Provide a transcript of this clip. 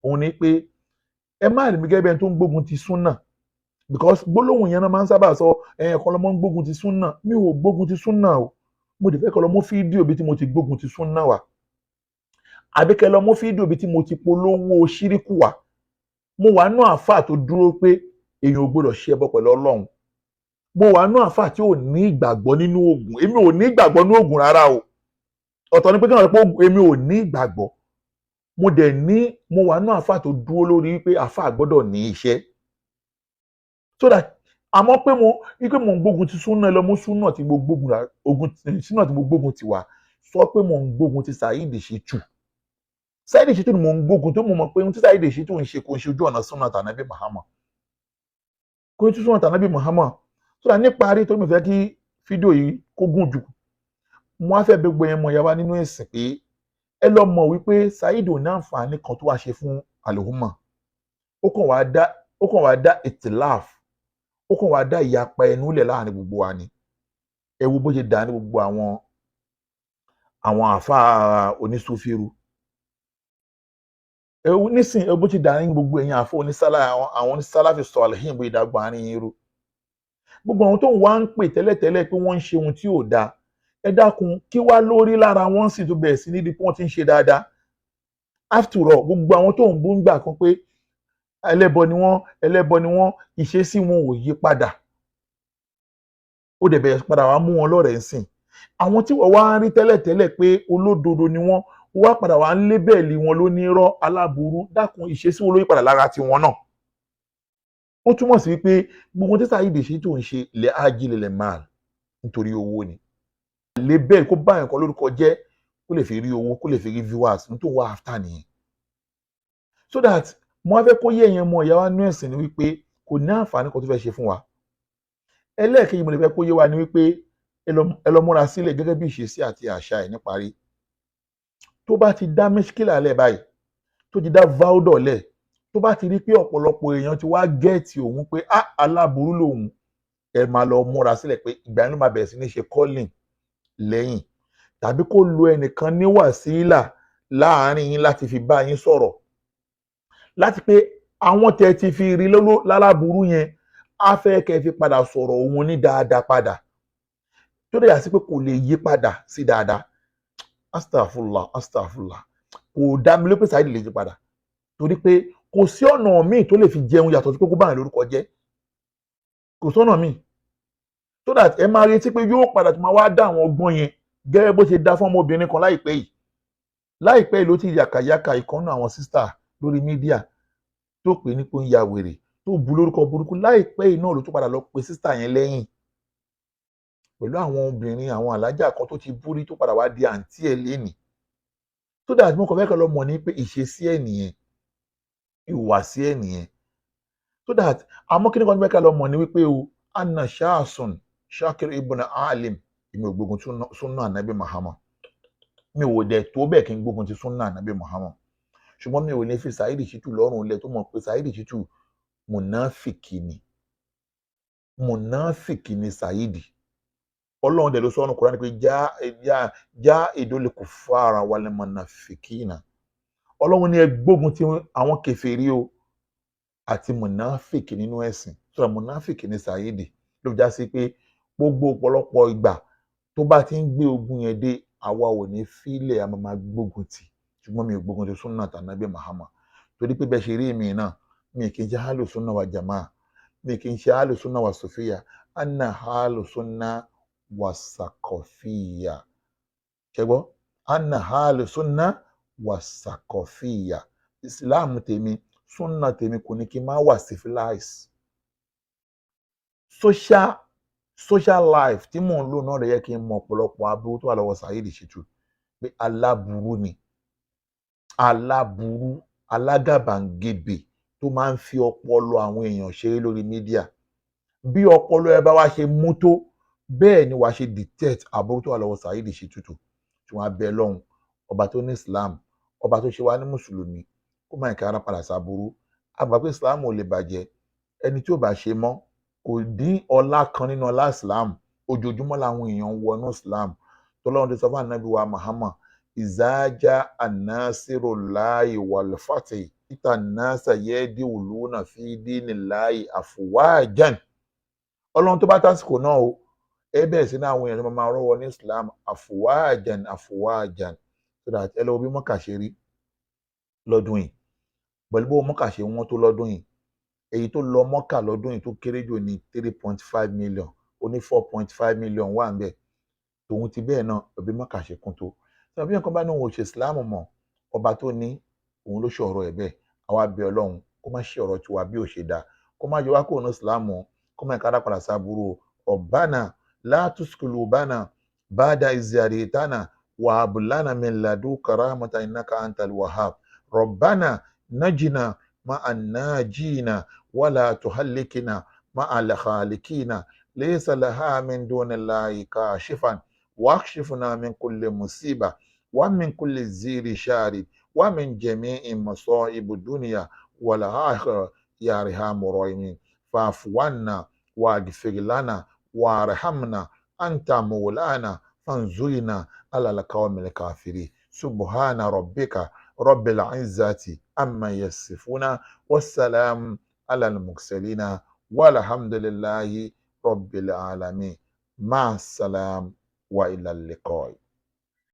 òun ni pé ẹ má rí mi gẹ́gẹ́ bí ẹni tó ń gbógun ti Sunnah, because gbólóhùn yẹn náà máa ń sábà sọ ẹ̀ẹ̀kan lọ́mọ ń gbógun ti Sunnah. Mi ò gbógun ti Sunnah o, mo dẹ̀ fẹ́ kọ́ lọ mú fídíò bí tí mo ti gbógun ti Sunnah wá, àbí kẹ́ lọ mú fídíò bí tí mo ti polówó ṣíríkù wá. Mo wà nú àáfàá tó dúró pé èèyàn ò gbọdọ̀ ṣe ẹbọ pẹ̀lú Ọlọ́run. Mo wà nú àáfàá tí ò ní ìgbàgbọ́ nínú Ògún. Èmi ò ní ìgbàgbọ́ nínú Ògún rárá o. Ọ̀tọ̀ ni pé kí wọ́n sọ pé èmi ò ní ìgbàgbọ́. Mo wà nú àáfàá tó dúró lórí wípé àáfàá gbọ́dọ̀ ní iṣẹ́. So that àmọ́ pé mo ń gbógun ti Sunnah lọ mú Sunnah tí mo gbógun ti wà, sọ pé mo ń gbógun ti Saheed Shittu. Saheed Shittu ni mo ń gbógun tó mo mọ̀ pé ohun tí Saheed Shittu ń ṣe kò ń ṣe ojú ọ̀nà Sunnah Anabi Muhammad. Kò ń ṣe Sunnah Anabi Muhammad. So that níparí tó mi fẹ́ kí fídíò yìí kó gùn jù, mo á fẹ́ bẹ̀ gbogbo yẹn mọ̀ yá wa nínú ẹ̀sìn pé ẹ lọ mọ̀ wípé Saheed ò ní àǹfààní kan tó wá ṣe fún àlùhùmà. Ó kàn wá dá ìtìláf, ó kàn wá dá ìyapa ẹnu lẹ̀ láàrin gbogbo wa ni. Ẹ wo bó ṣe dà ní gbogbo àwọn àfáà onísúfíru. Nísìn ẹ bó ṣe dà ní gbogbo ẹ̀yin àfáà àwọn onísálàfì sọ̀líhìn bó ìdàgbà àárín irú. Gbogbo àwọn tó ń wá ń pè tẹ́lẹ̀tẹ́lẹ̀ pé wọ́n ń ṣe ohun tí ò dáa, ẹ dákun kí wá lórí lára wọn sì tó bẹ̀rẹ̀ sí níbi pé wọ́n ti ń ṣe dáadáa. After all, gbogbo àwọn tó ń bú ń gbà kan pé ẹlẹ́bọ ni wọ́n, ìṣesí wọn ò yí padà. Ó dẹ̀ bẹ̀rẹ̀ padà wá mú wọn lọ́rẹ̀ẹ́ sìn. Àwọn tí wọ́n wá ń rí tẹ́lẹ̀tẹ́lẹ̀ pé olódodo ni wọ́n wá padà wá ń lébẹ̀lì wọn lónírọ́ aláburú. Dákun ìṣesí wọn ló yí padà lára tiwọn náà. Ó túmọ̀ sí pé gbogbo tí Saheed Shittu ń ṣe lè ájílẹ̀ lè máa nítorí owó ni. Lébẹ̀lì kó bá nǹkan lórúkọ jẹ́ kó lè fi rí owó, kó lè fi rí viewers nítorí wà after nìyẹn. So that mo wá fẹ́ kó yé ẹ̀yin mọ̀ ìyá wa nú ẹ̀sìn ni wípé kò ní àǹfààní kan tó fẹ́ ṣe fún wa. Ẹlẹ́ẹ̀kejì mo lè fẹ́ kó yé wa ni wípé ẹ lọ múra sílẹ̀ gẹ́gẹ́ bí ìṣesí àti àṣà ẹ̀ níparí. Tó bá ti dá mẹ́ṣíkìlà lẹ̀ báyìí, tó ti dá váódọ̀ lẹ̀, tó bá ti rí pé ọ̀pọ̀lọpọ̀ èèyàn ti wá gẹ́ẹ̀tì òun pé aláburú lòun, ẹ máa lọ múra sílẹ̀ pé ìgbà yẹn ló máa bẹ̀rẹ̀ sí ní ṣe calling lẹ́yìn, tàbí kó lo ẹnìkan ní wàsílà láàárín yín láti fi bá yín sọ̀rọ̀, láti pé àwọn tẹ́ ti fi rí láláburú yẹn á fẹ́ kẹ́ fi padà sọ̀rọ̀ òun ní dáadáa padà, tó dẹ̀ yà sí pé kò lè yí padà sí dáadáa. Astaghfirullah kò dá mi lópin Saheed lè yí padà, torí pé kò sí ọ̀nà míì tó lè fi jẹun yàtọ̀ sí pé kó bá yẹn lórúkọ jẹ́. Kò sọ́nà míì. So that ẹ máa retí pé yóò padà tó máa wá dá àwọn ọgbọ́n yẹn gẹ́gẹ́ bó ṣe dá fún ọmọbìnrin kan láìpẹ́ yìí ló ti yàkàyàkà ìkànnì àwọn sísítà lórí mídíà tó pè ní pé ń ya wèrè, tó bu lórúkọ burúkú. Láìpẹ́ yìí náà ló tún padà lọ pe sísítà yẹn lẹ́yìn pẹ̀lú àwọn obìnrin, àwọn alájà kan tó ti búrí tó padà wá di àǹtí ẹ̀ lénìí. So that mo kàn fẹ́ kọ́ lọ mọ̀ ní pé ìṣesí ẹ̀ nìyẹn, ìhùwàsí ẹ̀ nìyẹn. So that àmọ́ kí ni kan tó fẹ́ kọ́ lọ mọ̀ ní wípé o anna shaasun Shakir ibn Alim, èmi ò gbógun ti Sunnah Anabi Muhammad. Mi ò dẹ̀ tó bẹ́ẹ̀ kí n gbógun ti Sunnah Anabi Muhammad. Ṣùgbọ́n mi ò ní fi Saheed Shittu lọ́rùn lẹ̀ tó mọ̀ pé Saheed Shittu mùnáfìkì ni Saheed. Ọlọ́run dẹ̀ ló sọ ọ́nù Kùránì pé já ìdólè kuffara wal munafikina. Ọlọ́run ní ẹ gbógun ti àwọn kèfèrí o àti mùnáfìkì nínú ẹ̀sìn. Sọ mùnáfìkì ni Saheed. Ló já sí pé gbogbo ọ̀pọ̀lọpọ̀ ìgbà tó bá ti ń gbé ogun yẹn dé, àwa ò ní fílẹ̀ a máa gbógun tì. Ṣùgbọ́n mi ò gbógun ti Sunnah Anabi Muhammad, torí pé bẹ́ẹ̀ ṣe rí mi náà, mi kì í ṣe ahlu sunnah wa jamaa, mi kì í ṣe ahlu sunnah wa sufiya, anna ahlu sunnah wa sakọfíya. Ṣẹ́gbọ́, anna ahlu sunnah wa sakọfíya. Islam tèmi, Sunnah tèmi kò ní kí n máa wà civilized. Social life tí mò ń lò náà rẹ̀ yẹ kí n mọ ọ̀pọ̀lọpọ̀ aburú tó wà lọ́wọ́ Saheed Shittu, pé aláburú ni, aláburú alágàbàǹgebè tó máa ń fi ọpọlọ àwọn èèyàn ṣeré lórí mídíà. Bí ọpọlọ ẹ bá wá ṣe mú tó, bẹ́ẹ̀ ni wàá ṣe detect aburú tó wà lọ́wọ́ Saheed Shittu. Tí wọ́n á bẹ lọ́hùn ọba tó ní Islam, ọba tó ṣe wá ní mùsùlùmí, kó máa ń kára padà sáburú. Àgbà pé Islam ò lè bàjẹ́, ẹni tí ò bá ṣe mọ́ kò dín ọlá kan nínú ọlá Islam. Ojoojúmọ́ làwọn èèyàn ń wọnú Islam. Tọ́lọ́run ti sọ fún Anabi wa Muhammad, ìzájá an-nasirullahi wal fath ìtàn nasa yadkhuluna fi dinillahi afwajan. Ọlọ́run tó bá tásìkò náà o ẹ bẹ̀rẹ̀ sí ní àwọn èèyàn tó máa rọ́wọ́ ní Islam afwajan afwajan, so that ẹ lọ bí Mọ́kà ṣe rí lọ́dún yìí pẹ̀lú bó Mọ́kà ṣe wọ́n tó lọ́dún yìí. Èyí tó lọ Mọ́kà lọ́dún yìí tó kéré jù ní 3.5 million, ó ní 4.5 million wà ń bẹ̀. Tòun ti bẹ́ẹ̀ náà òbí Mọ́kà ṣe kún tó. Sọ bí nǹkan bá ní òun ò ṣe Islam mọ̀, ọba tó ní òun ló ṣọ̀rọ̀ ẹ̀ bẹ́ẹ̀. Àwa bẹ̀ Ọlọ́run kó má ṣe ọ̀rọ̀ tiwa bí ò ṣe dáa, kó má yọ wá kúrò ní Islam o, kó má ìkádà padà sábúrò. Rabbana la tuzigh qulubana ba'da idh hadaytana wa hab lana min ladunka rahmatan innaka antal wahhab. Rabbana najina ma'an najina wala tuhallikna ma'al khalikina laysa laha min dunillahi kashifan واكشفنا من كل مصيبة ومن كل زير شارد ومن جميع مصائب الدنيا والآخرة يا أرحم الراحمين. فاعف عنا واغفر لنا وارحمنا أنت مولانا فانصرنا على القوم الكافرين. سبحان ربك رب العزة عما يصفون والسلام على المرسلين والحمد لله رب العالمين. مع السلامة وإلى اللقاء.